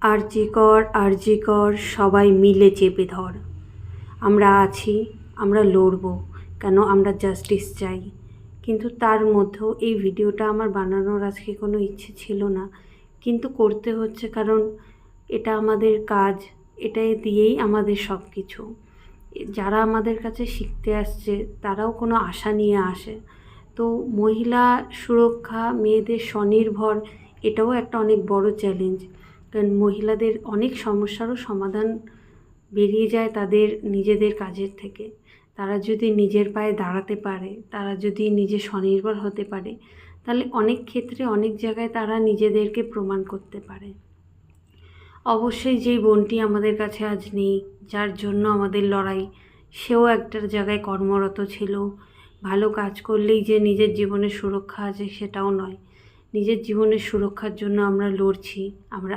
আরজি কর সবাই মিলে চেপে ধর। আমরা আছি, আমরা লড়ব, কেন আমরা জাস্টিস চাই। কিন্তু তার মধ্যেও এই ভিডিওটা আমার বানানোর আজকে কোনো ইচ্ছে ছিল না, কিন্তু করতে হচ্ছে কারণ এটা আমাদের কাজ, এটাই দিয়েই আমাদের সব কিছু। যারা আমাদের কাছে শিখতে আসছে তারাও কোনো আশা নিয়ে আসে। তো মহিলা সুরক্ষা, মেয়েদের স্বনির্ভর, এটাও একটা অনেক বড় চ্যালেঞ্জ। কারণ মহিলাদের অনেক সমস্যারও সমাধান বেরিয়ে যায় তাদের নিজেদের কাজের থেকে। তারা যদি নিজের পায়ে দাঁড়াতে পারে, তারা যদি নিজে স্বনির্ভর হতে পারে, তাহলে অনেক ক্ষেত্রে অনেক জায়গায় তারা নিজেদেরকে প্রমাণ করতে পারে। অবশ্যই যেই বোনটি আমাদের কাছে আজ নেই, যার জন্য আমাদের লড়াই, সেও একটা জায়গায় কর্মরত ছিল। ভালো কাজ করলেই যে নিজের জীবনের সুরক্ষা আছে সেটাও নয়। নিজের জীবনের সুরক্ষার জন্য আমরা লড়ছি, আমরা